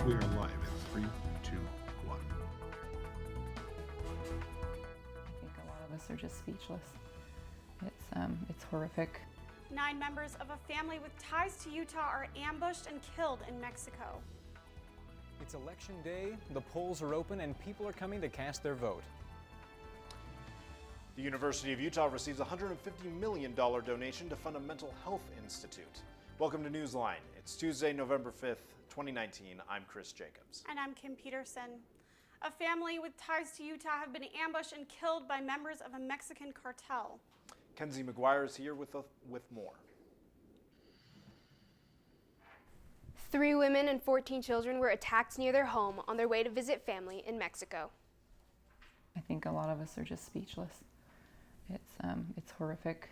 We are live in 3, 2, 1. I think a lot of us are just speechless. It's horrific. 9 members of a family with ties to Utah are ambushed and killed in Mexico. It's election day, the polls are open, and people are coming to cast their vote. The University of Utah receives a $150 million donation to fund a mental health institute. Welcome to Newsline. It's Tuesday, November 5th, 2019. I'm Chris Jacobs. And I'm Kim Peterson. A family with ties to Utah have been ambushed and killed by members of a Mexican cartel. Kenzie McGuire is here with more. 3 women and 14 children were attacked near their home on their way to visit family in Mexico. I think a lot of us are just speechless. It's horrific.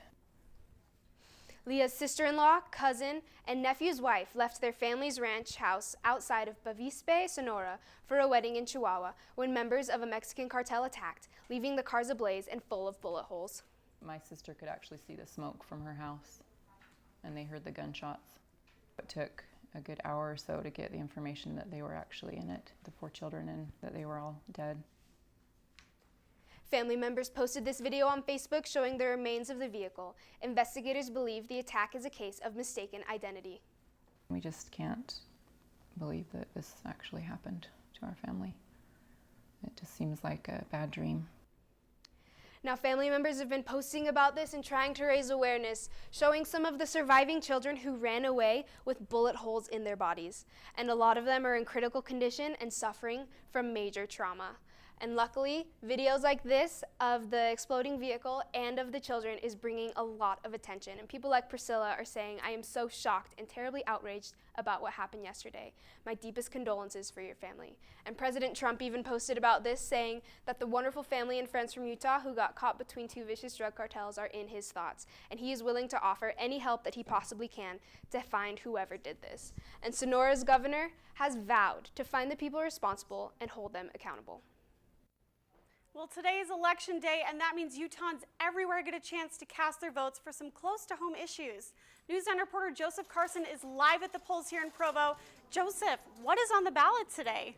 Leah's sister-in-law, cousin, and nephew's wife left their family's ranch house outside of Bavispe, Sonora, for a wedding in Chihuahua when members of a Mexican cartel attacked, leaving the cars ablaze and full of bullet holes. My sister could actually see the smoke from her house, and they heard the gunshots. It took a good hour or so to get the information that they were actually in it, the 4 children, and that they were all dead. Family members posted this video on Facebook showing the remains of the vehicle. Investigators believe the attack is a case of mistaken identity. We just can't believe that this actually happened to our family. It just seems like a bad dream. Now, family members have been posting about this and trying to raise awareness, showing some of the surviving children who ran away with bullet holes in their bodies. And a lot of them are in critical condition and suffering from major trauma. And luckily, videos like this of the exploding vehicle and of the children is bringing a lot of attention. And people like Priscilla are saying, "I am so shocked and terribly outraged about what happened yesterday. My deepest condolences for your family." And President Trump even posted about this, saying that the wonderful family and friends from Utah who got caught between 2 vicious drug cartels are in his thoughts. And he is willing to offer any help that he possibly can to find whoever did this. And Sonora's governor has vowed to find the people responsible and hold them accountable. Well, today is election day, and that means Utahns everywhere get a chance to cast their votes for some close-to-home issues. NewsLine reporter Joseph Carson is live at the polls here in Provo. Joseph, what is on the ballot today?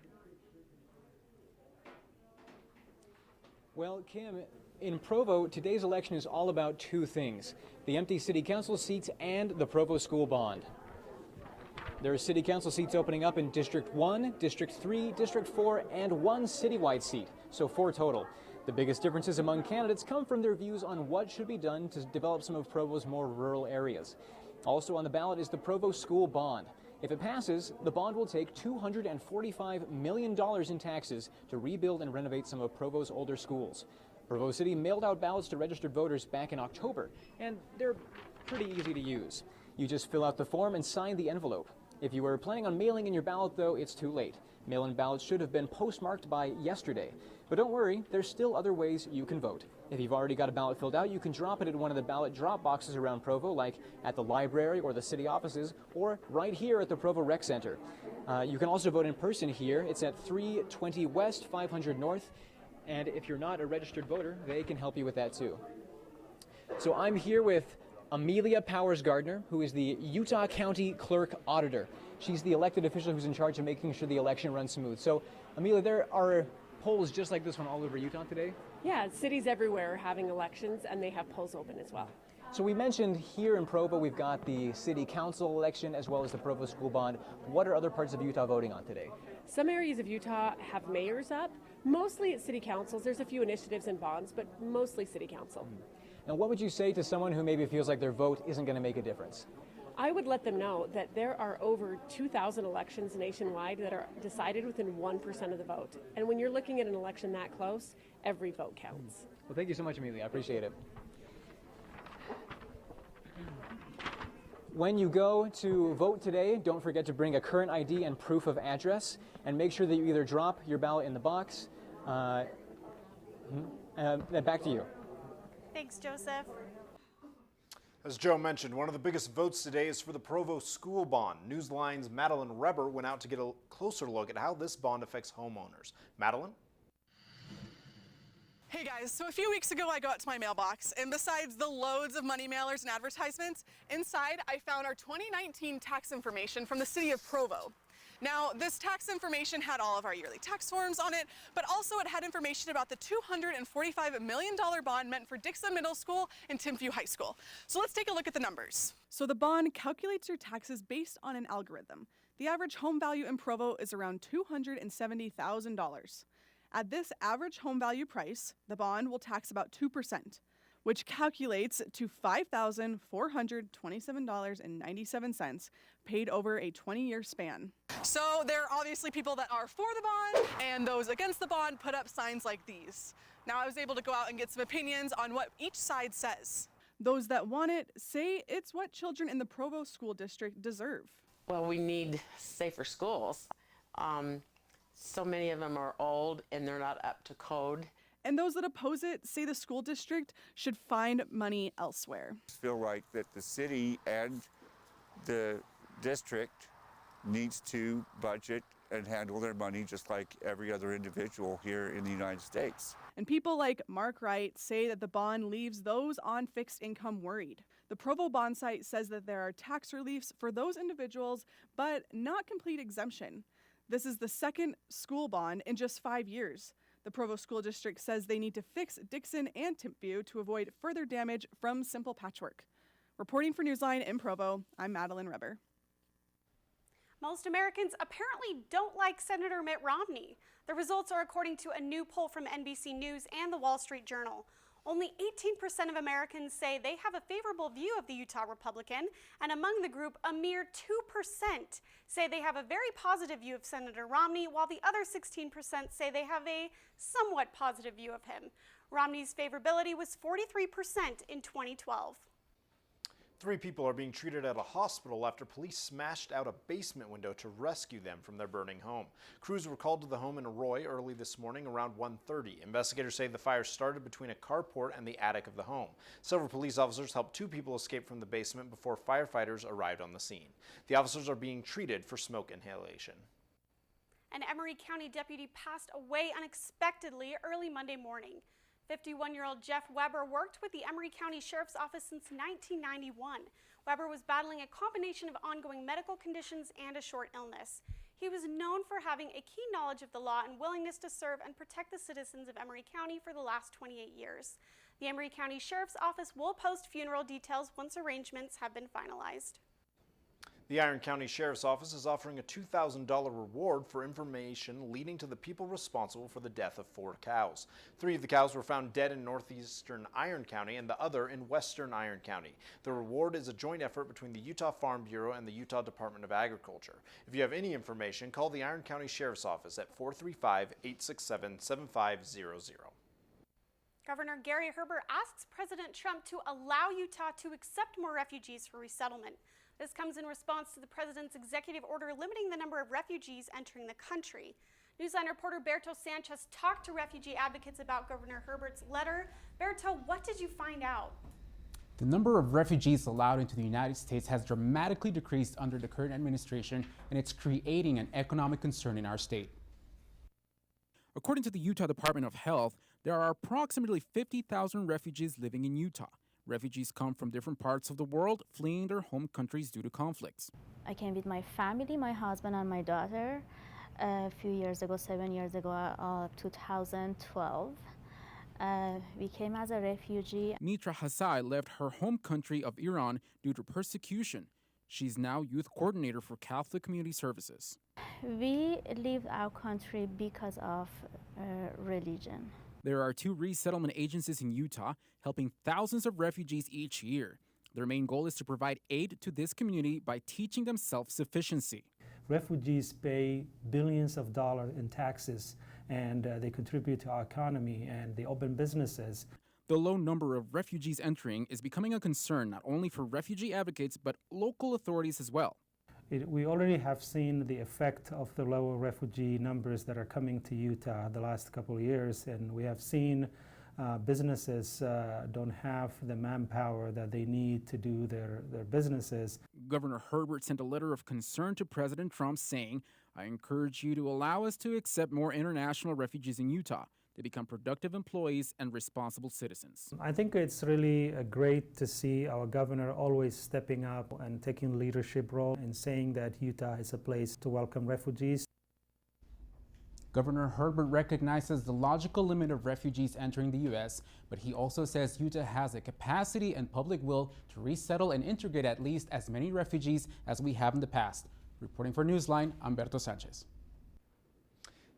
Well, Kim, in Provo, today's election is all about 2 things: the empty city council seats and the Provo school bond. There are city council seats opening up in District 1, District 3, District 4, and 1 citywide seat, so 4 total. The biggest differences among candidates come from their views on what should be done to develop some of Provo's more rural areas. Also on the ballot is the Provo school bond. If it passes, the bond will take $245 million in taxes to rebuild and renovate some of Provo's older schools. Provo City mailed out ballots to registered voters back in October, and they're pretty easy to use. You just fill out the form and sign the envelope. If you were planning on mailing in your ballot, though, it's too late. Mail-in ballots should have been postmarked by yesterday. But don't worry, there's still other ways you can vote. If you've already got a ballot filled out, you can drop it in one of the ballot drop boxes around Provo, like at the library or the city offices, or right here at the Provo Rec Center. You can also vote in person here. It's at 320 West, 500 North. And if you're not a registered voter, they can help you with that too. So I'm here with Amelia Powers Gardner, who is the Utah County Clerk Auditor. She's the elected official who's in charge of making sure the election runs smooth. So, Amelia, there are polls just like this one all over Utah today? Yeah, cities everywhere are having elections, and they have polls open as well. So we mentioned here in Provo, we've got the city council election as well as the Provo school bond. What are other parts of Utah voting on today? Some areas of Utah have mayors up. Mostly it's city councils. There's a few initiatives and bonds, but mostly city council. And what would you say to someone who maybe feels like their vote isn't going to make a difference? I would let them know that there are over 2,000 elections nationwide that are decided within 1% of the vote. And when you're looking at an election that close, every vote counts. Well, thank you so much, Amelia. I appreciate it. When you go to vote today, don't forget to bring a current ID and proof of address, and make sure that you either drop your ballot in the box. Back to you. Thanks, Joseph. As Joe mentioned, one of the biggest votes today is for the Provo school bond. Newsline's Madeline Reber went out to get a closer look at how this bond affects homeowners. Madeline? Hey guys, so a few weeks ago I got to my mailbox, and besides the loads of money mailers and advertisements, inside I found our 2019 tax information from the city of Provo. Now, this tax information had all of our yearly tax forms on it, but also it had information about the $245 million bond meant for Dixon Middle School and Timpview High School. So let's take a look at the numbers. So the bond calculates your taxes based on an algorithm. The average home value in Provo is around $270,000. At this average home value price, the bond will tax about 2%, which calculates to $5,427.97 paid over a 20-year span. So there are obviously people that are for the bond, and those against the bond put up signs like these. Now I was able to go out and get some opinions on what each side says. Those that want it say it's what children in the Provo School District deserve. Well, we need safer schools. So many of them are old and they're not up to code. And those that oppose it say the school district should find money elsewhere. I feel like that the city and the district needs to budget and handle their money just like every other individual here in the United States. And people like Mark Wright say that the bond leaves those on fixed income worried. The Provo bond site says that there are tax reliefs for those individuals, but not complete exemption. This is the second school bond in just 5 years. The Provo School District says they need to fix Dixon and Timpview to avoid further damage from simple patchwork. Reporting for NewsLine in Provo, I'm Madeline Reber. Most Americans apparently don't like Senator Mitt Romney. The results are according to a new poll from NBC News and the Wall Street Journal. Only 18% of Americans say they have a favorable view of the Utah Republican, and among the group, a mere 2% say they have a very positive view of Senator Romney, while the other 16% say they have a somewhat positive view of him. Romney's favorability was 43% in 2012. 3 people are being treated at a hospital after police smashed out a basement window to rescue them from their burning home. Crews were called to the home in Arroy early this morning around 1:30. Investigators say the fire started between a carport and the attic of the home. Several police officers helped 2 people escape from the basement before firefighters arrived on the scene. The officers are being treated for smoke inhalation. An Emery County deputy passed away unexpectedly early Monday morning. 51-year-old Jeff Weber worked with the Emery County Sheriff's Office since 1991. Weber was battling a combination of ongoing medical conditions and a short illness. He was known for having a keen knowledge of the law and willingness to serve and protect the citizens of Emery County for the last 28 years. The Emery County Sheriff's Office will post funeral details once arrangements have been finalized. The Iron County Sheriff's Office is offering a $2,000 reward for information leading to the people responsible for the death of 4 cows. 3 of the cows were found dead in northeastern Iron County and the other in western Iron County. The reward is a joint effort between the Utah Farm Bureau and the Utah Department of Agriculture. If you have any information, call the Iron County Sheriff's Office at 435-867-7500. Governor Gary Herbert asks President Trump to allow Utah to accept more refugees for resettlement. This comes in response to the president's executive order limiting the number of refugees entering the country. NewsLine reporter Berto Sanchez talked to refugee advocates about Governor Herbert's letter. Berto, what did you find out? The number of refugees allowed into the United States has dramatically decreased under the current administration, and it's creating an economic concern in our state. According to the Utah Department of Health, there are approximately 50,000 refugees living in Utah. Refugees come from different parts of the world, fleeing their home countries due to conflicts. I came with my family, my husband and my daughter, a few years ago, 7 years ago, 2012. We came as a refugee. Mitra Hassai left her home country of Iran due to persecution. She's now youth coordinator for Catholic Community Services. We leave our country because of religion. There are 2 resettlement agencies in Utah helping thousands of refugees each year. Their main goal is to provide aid to this community by teaching them self-sufficiency. Refugees pay billions of dollars in taxes, and they contribute to our economy, and they open businesses. The low number of refugees entering is becoming a concern not only for refugee advocates, but local authorities as well. We already have seen the effect of the lower refugee numbers that are coming to Utah the last couple of years, and we have seen businesses don't have the manpower that they need to do their businesses. Governor Herbert sent a letter of concern to President Trump saying, "I encourage you to allow us to accept more international refugees in Utah. They become productive employees and responsible citizens. I think it's really great to see our governor always stepping up and taking a leadership role in saying that Utah is a place to welcome refugees. Governor Herbert recognizes the logical limit of refugees entering the U.S., but he also says Utah has the capacity and public will to resettle and integrate at least as many refugees as we have in the past. Reporting for NewsLine, Humberto Sanchez.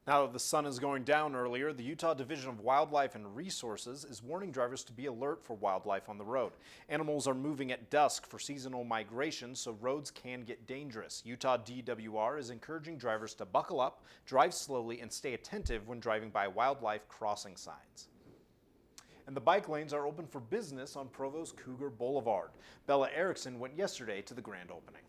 Now that the sun is going down earlier, the Utah Division of Wildlife and Resources is warning drivers to be alert for wildlife on the road. Animals are moving at dusk for seasonal migration, so roads can get dangerous. Utah DWR is encouraging drivers to buckle up, drive slowly, and stay attentive when driving by wildlife crossing signs. And the bike lanes are open for business on Provo's Cougar Boulevard. Bella Erickson went yesterday to the grand opening.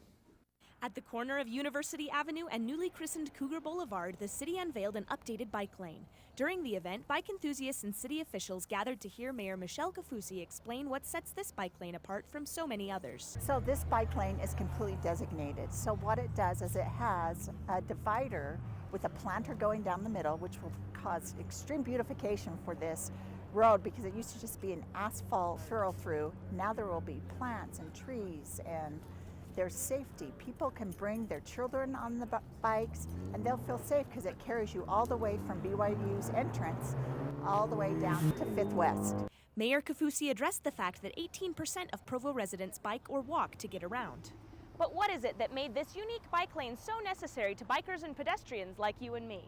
At the corner of University Avenue and newly christened Cougar Boulevard, the city unveiled an updated bike lane. During the event, bike enthusiasts and city officials gathered to hear Mayor Michelle Kafusi explain what sets this bike lane apart from so many others. So this bike lane is completely designated. So what it does is it has a divider with a planter going down the middle, which will cause extreme beautification for this road because it used to just be an asphalt through. Now there will be plants and trees, and there's safety. People can bring their children on the bikes and they'll feel safe because it carries you all the way from BYU's entrance all the way down to 5th West. Mayor Kafusi addressed the fact that 18% of Provo residents bike or walk to get around. But what is it that made this unique bike lane so necessary to bikers and pedestrians like you and me?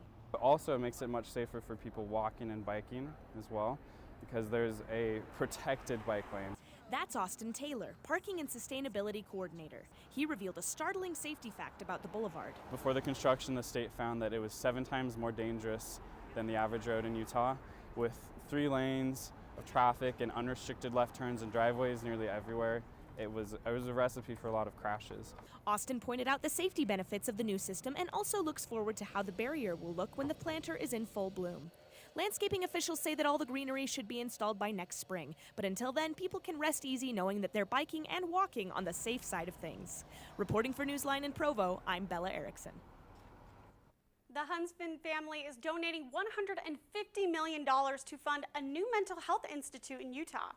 Also, it makes it much safer for people walking and biking as well, because there's a protected bike lane. That's Austin Taylor, Parking and Sustainability Coordinator. He revealed a startling safety fact about the boulevard. Before the construction, the state found that it was 7 times more dangerous than the average road in Utah, with 3 lanes of traffic and unrestricted left turns and driveways nearly everywhere. It was a recipe for a lot of crashes. Austin pointed out the safety benefits of the new system and also looks forward to how the barrier will look when the planter is in full bloom. Landscaping officials say that all the greenery should be installed by next spring, but until then, people can rest easy knowing that they're biking and walking on the safe side of things. Reporting for NewsLine in Provo, I'm Bella Erickson. The Huntsman family is donating $150 million to fund a new mental health institute in Utah.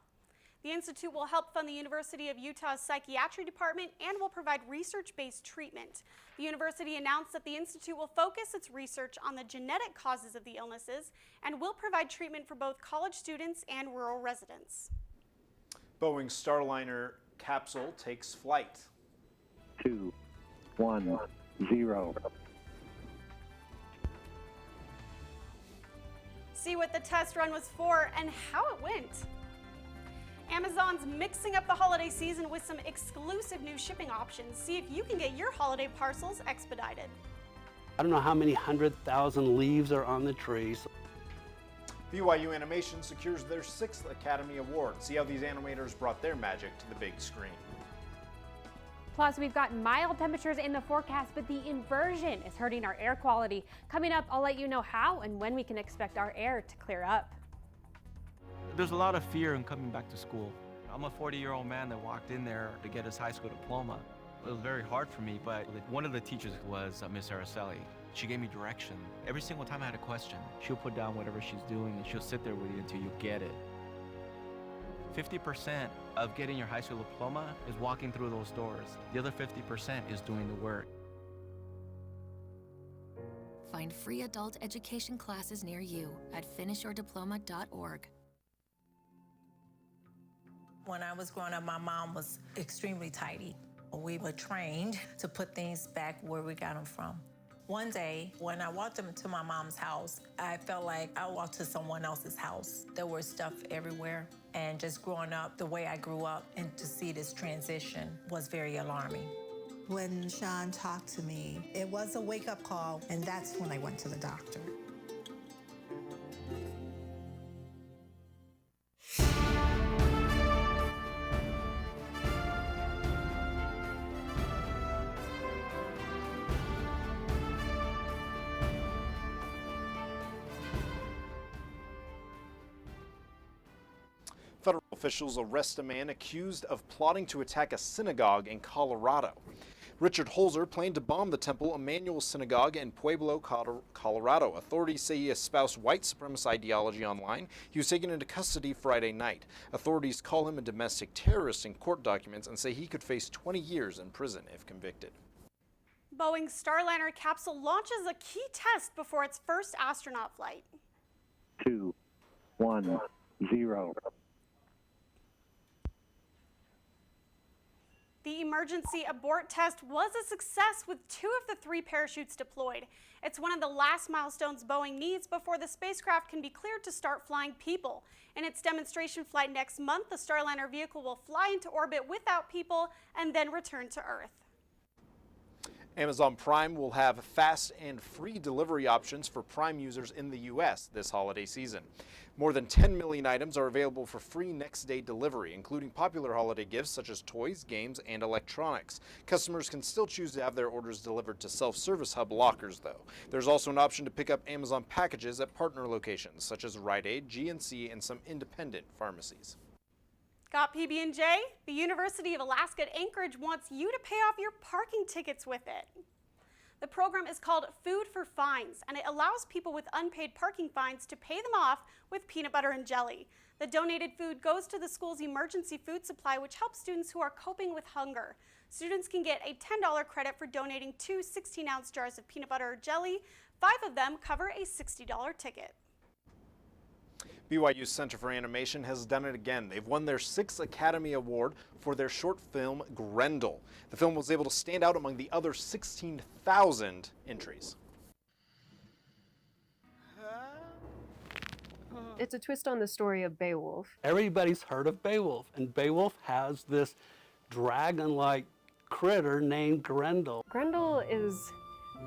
The institute will help fund the University of Utah's psychiatry department and will provide research-based treatment. The university announced that the institute will focus its research on the genetic causes of the illnesses and will provide treatment for both college students and rural residents. Boeing Starliner capsule takes flight. 2, 1, 0. See what the test run was for and how it went. Amazon's mixing up the holiday season with some exclusive new shipping options. See if you can get your holiday parcels expedited. I don't know how many 100,000 leaves are on the trees. BYU Animation secures their 6th Academy Award. See how these animators brought their magic to the big screen. Plus, we've got mild temperatures in the forecast, but the inversion is hurting our air quality. Coming up, I'll let you know how and when we can expect our air to clear up. There's a lot of fear in coming back to school. I'm a 40-year-old man that walked in there to get his high school diploma. It was very hard for me, but one of the teachers was Miss Araceli. She gave me direction. Every single time I had a question, she'll put down whatever she's doing and she'll sit there with you until you get it. 50% of getting your high school diploma is walking through those doors. The other 50% is doing the work. Find free adult education classes near you at finishyourdiploma.org. When I was growing up, my mom was extremely tidy. We were trained to put things back where we got them from. One day, when I walked into my mom's house, I felt like I walked to someone else's house. There was stuff everywhere, and just growing up the way I grew up and to see this transition was very alarming. When Sean talked to me, it was a wake-up call, and that's when I went to the doctor. Federal officials arrest a man accused of plotting to attack a synagogue in Colorado. Richard Holzer planned to bomb the Temple Emmanuel Synagogue in Pueblo, Colorado. Authorities say he espoused white supremacist ideology online. He was taken into custody Friday night. Authorities call him a domestic terrorist in court documents and say he could face 20 years in prison if convicted. Boeing's Starliner capsule launches a key test before its first astronaut flight. 2, 1, 0. The emergency abort test was a success with 2 of the 3 parachutes deployed. It's one of the last milestones Boeing needs before the spacecraft can be cleared to start flying people. In its demonstration flight next month, the Starliner vehicle will fly into orbit without people and then return to Earth. Amazon Prime will have fast and free delivery options for Prime users in the U.S. this holiday season. More than 10 million items are available for free next-day delivery, including popular holiday gifts such as toys, games, and electronics. Customers can still choose to have their orders delivered to self-service hub lockers, though. There's also an option to pick up Amazon packages at partner locations such as Rite Aid, GNC, and some independent pharmacies. Got PB&J? The University of Alaska at Anchorage wants you to pay off your parking tickets with it. The program is called Food for Fines, and it allows people with unpaid parking fines to pay them off with peanut butter and jelly. The donated food goes to the school's emergency food supply, which helps students who are coping with hunger. Students can get a $10 credit for donating 2 16-ounce jars of peanut butter or jelly. 5 of them cover a $60 ticket. BYU's Center for Animation has done it again. They've won their 6th Academy Award for their short film, Grendel. The film was able to stand out among the other 16,000 entries. It's a twist on the story of Beowulf. Everybody's heard of Beowulf, and Beowulf has this dragon-like critter named Grendel. Grendel is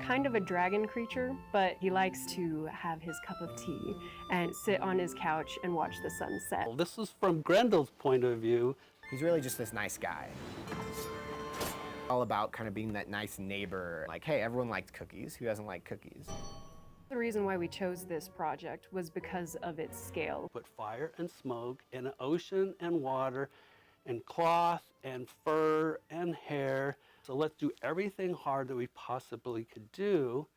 kind of a dragon creature, but he likes to have his cup of tea and sit on his couch and watch the sun set. This is from Grendel's point of view. He's really just this nice guy. All about kind of being that nice neighbor. Like, hey, everyone likes cookies. Who doesn't like cookies? The reason why we chose this project was because of its scale. Put fire and smoke in an ocean and water and cloth and fur and hair. So let's do everything hard that we possibly could do,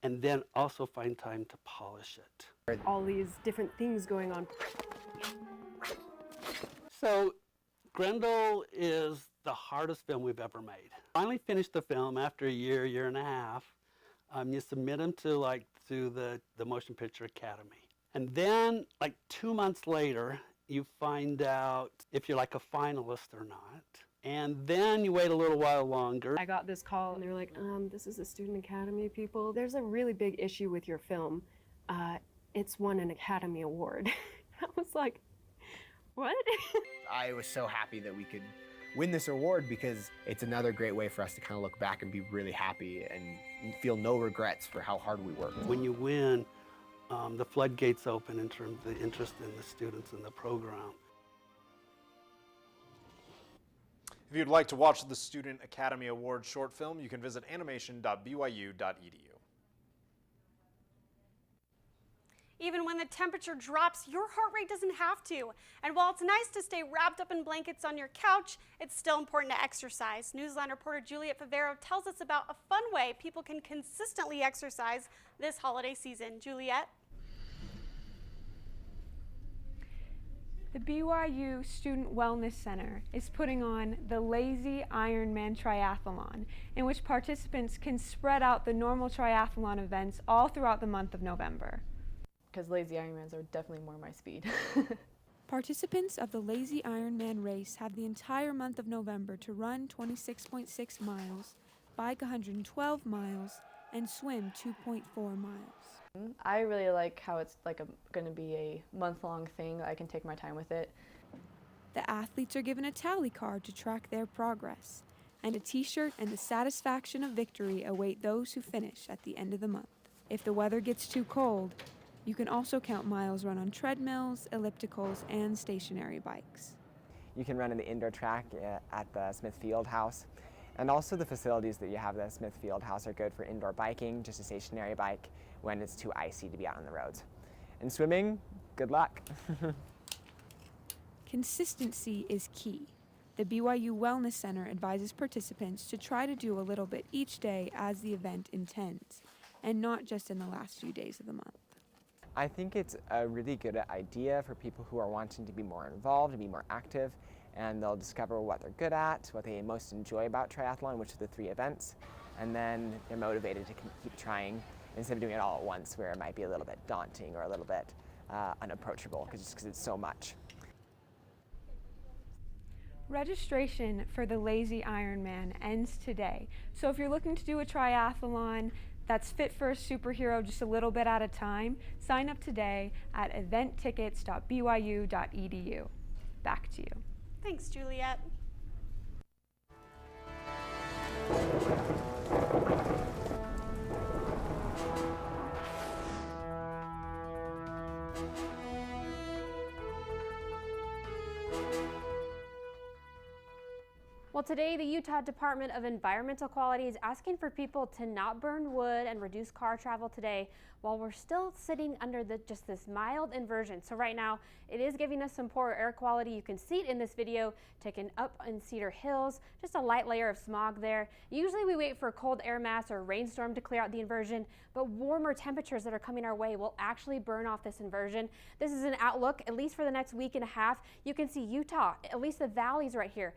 and then also find time to polish it. All these different things going on. So Grendel is the hardest film we've ever made. Finally finished the film after a year and a half. You submit them to the Motion Picture Academy. And then 2 months later, you find out if you're a finalist or not. And then you wait a little while longer. I got this call and they're like, this is the Student Academy people. There's a really big issue with your film. It's won an Academy Award. I was like, what? I was so happy that we could win this award because it's another great way for us to kind of look back and be really happy and feel no regrets for how hard we worked. When you win, the floodgates open in terms of the interest in the students in the program. If you'd like to watch the Student Academy Award short film, you can visit animation.byu.edu. Even when the temperature drops, your heart rate doesn't have to. And while it's nice to stay wrapped up in blankets on your couch, it's still important to exercise. Newsline reporter Juliet Favero tells us about a fun way people can consistently exercise this holiday season. Juliet? The BYU Student Wellness Center is putting on the Lazy Ironman Triathlon, in which participants can spread out the normal triathlon events all throughout the month of November. Because Lazy Ironmans are definitely more my speed. Participants of the Lazy Ironman race have the entire month of November to run 26.6 miles, bike 112 miles, and swim 2.4 miles. I really like how it's going to be a month-long thing. I can take my time with it. The athletes are given a tally card to track their progress, and a t-shirt and the satisfaction of victory await those who finish at the end of the month. If the weather gets too cold, you can also count miles run on treadmills, ellipticals, and stationary bikes. You can run in the indoor track at the Smith Field House. And also the facilities that you have at the Smith Field House are good for indoor biking, just a stationary bike, when it's too icy to be out on the roads. And swimming, good luck. Consistency is key. The BYU Wellness Center advises participants to try to do a little bit each day as the event intends, and not just in the last few days of the month. I think it's a really good idea for people who are wanting to be more involved and be more active, and they'll discover what they're good at, what they most enjoy about triathlon, which are the 3 events, and then they're motivated to keep trying instead of doing it all at once, where it might be a little bit daunting or a little bit unapproachable just because it's so much. Registration for the Lazy Ironman ends today. So if you're looking to do a triathlon that's fit for a superhero just a little bit at a time, sign up today at eventtickets.byu.edu. Back to you. Thanks, Juliet. Well, today the Utah Department of Environmental Quality is asking for people to not burn wood and reduce car travel today while we're still sitting under just this mild inversion. So right now it is giving us some poor air quality. You can see it in this video taken up in Cedar Hills, just a light layer of smog there. Usually we wait for a cold air mass or a rainstorm to clear out the inversion, but warmer temperatures that are coming our way will actually burn off this inversion. This is an outlook, at least for the next week and a half. You can see Utah, at least the valleys right here.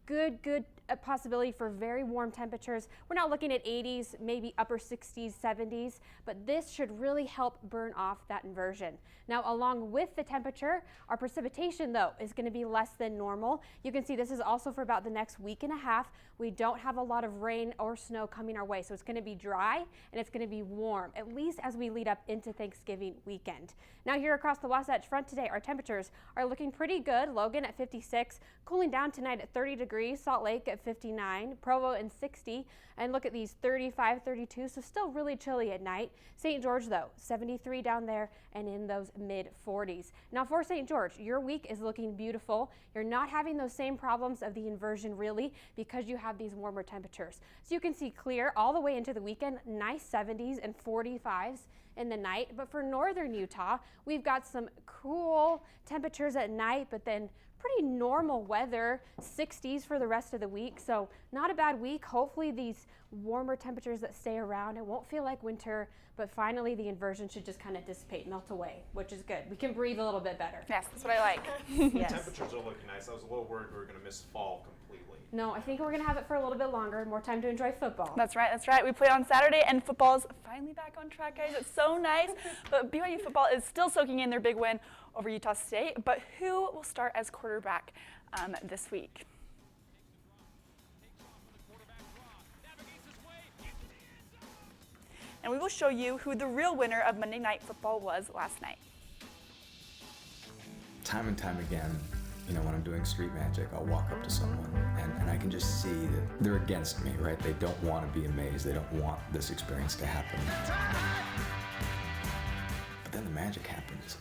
Good possibility for very warm temperatures. We're not looking at 80s, maybe upper 60s, 70s, but this should really help burn off that inversion. Now, along with the temperature, our precipitation, though, is going to be less than normal. You can see this is also for about the next week and a half. We don't have a lot of rain or snow coming our way, so it's going to be dry and it's going to be warm, at least as we lead up into Thanksgiving weekend. Now, here across the Wasatch Front today, our temperatures are looking pretty good. Logan at 56, cooling down tonight at 30 degrees, Salt Lake at 59, Provo and 60, and look at these 35, 32, so still really chilly at night. St. George, though, 73 down there and in those mid 40s. Now for St. George, your week is looking beautiful. You're not having those same problems of the inversion really because you have these warmer temperatures. So you can see clear all the way into the weekend, nice 70s and 45s in the night. But for northern Utah, we've got some cool temperatures at night, but then pretty normal weather, 60s for the rest of the week. So not a bad week. Hopefully these warmer temperatures that stay around, it won't feel like winter, but finally the inversion should just kind of dissipate, melt away, which is good. We can breathe a little bit better. Yes, that's what I like. The temperatures are looking nice. I was a little worried we were going to miss fall completely. No, I think we're going to have it for a little bit longer, more time to enjoy football. That's right, that's right. We played on Saturday and football's finally back on track, guys. It's so nice. But BYU football is still soaking in their big win over Utah State. But who will start as quarterback this week? And we will show you who the real winner of Monday Night Football was last night. Time and time again, you know, when I'm doing street magic, I'll walk up to someone and I can just see that they're against me, right? They don't want to be amazed. They don't want this experience to happen. But then the magic happens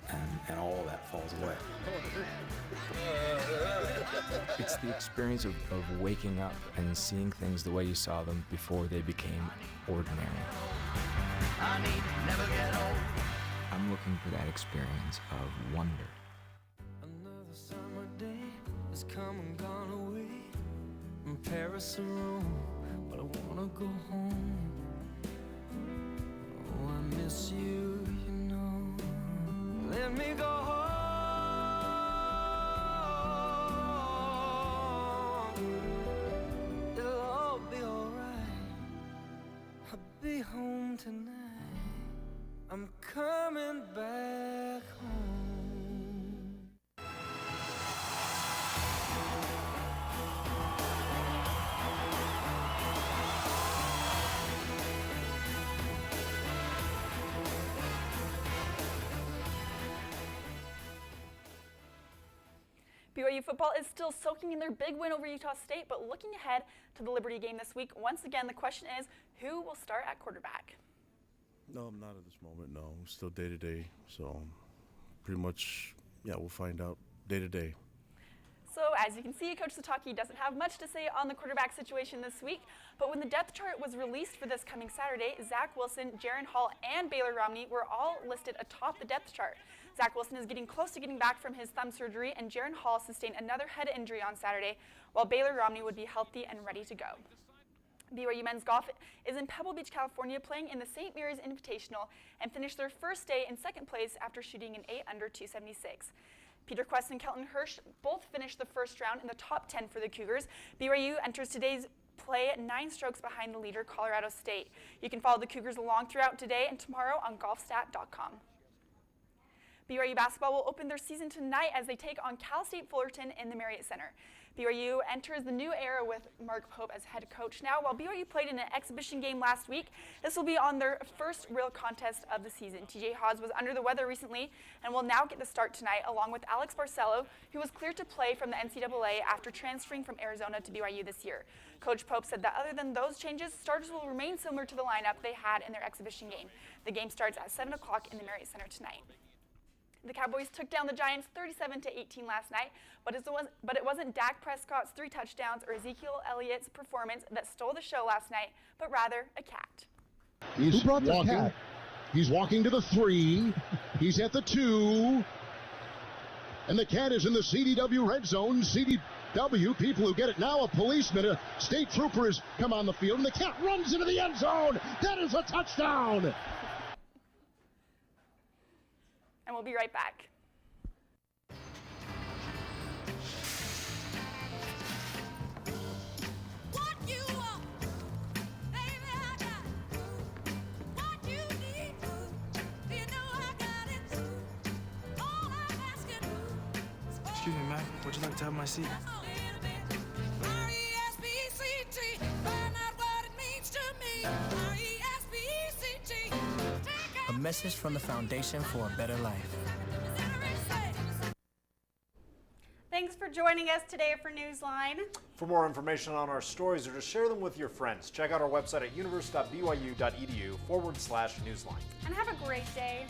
and all of that falls away. It's the experience of waking up and seeing things the way you saw them before they became ordinary. I'm looking for that experience of wonder. Another summer day has come and gone away from Paris or Rome, but I wanna go home. Oh, I miss you, you know. Let me go home. It'll all be alright. I'll be home tonight. I'm coming back home. BYU football is still soaking in their big win over Utah State, but looking ahead to the Liberty game this week, once again, the question is, who will start at quarterback? No, I'm not at this moment, no. Still day to day, so pretty much, yeah, we'll find out day to day. So as you can see, Coach Sataki doesn't have much to say on the quarterback situation this week, but when the depth chart was released for this coming Saturday, Zach Wilson, Jaron Hall, and Baylor Romney were all listed atop the depth chart. Zach Wilson is getting close to getting back from his thumb surgery, and Jaron Hall sustained another head injury on Saturday, while Baylor Romney would be healthy and ready to go. BYU men's golf is in Pebble Beach, California, playing in the St. Mary's Invitational and finished their first day in second place after shooting an 8 under 276. Peter Quest and Kelton Hirsch both finished the first round in the top 10 for the Cougars. BYU enters today's play at 9 strokes behind the leader, Colorado State. You can follow the Cougars along throughout today and tomorrow on golfstat.com. BYU basketball will open their season tonight as they take on Cal State Fullerton in the Marriott Center. BYU enters the new era with Mark Pope as head coach now. While BYU played in an exhibition game last week, this will be on their first real contest of the season. TJ Haws was under the weather recently and will now get the start tonight, along with Alex Barcelo, who was cleared to play from the NCAA after transferring from Arizona to BYU this year. Coach Pope said that other than those changes, starters will remain similar to the lineup they had in their exhibition game. The game starts at 7 o'clock in the Marriott Center tonight. The Cowboys took down the Giants 37-18 last night, but it wasn't Dak Prescott's 3 touchdowns or Ezekiel Elliott's performance that stole the show last night, but rather a cat. He's walking. He's walking to the 3. He's at the 2. And the cat is in the CDW red zone. CDW, people who get it now, a policeman, a state trooper has come on the field, and the cat runs into the end zone. That is a touchdown. And we'll be right back. Excuse me, ma'am. Would you like to have my seat? A message from the Foundation for a Better Life. Thanks for joining us today for Newsline. For more information on our stories or to share them with your friends, check out our website at universe.byu.edu/Newsline. And have a great day.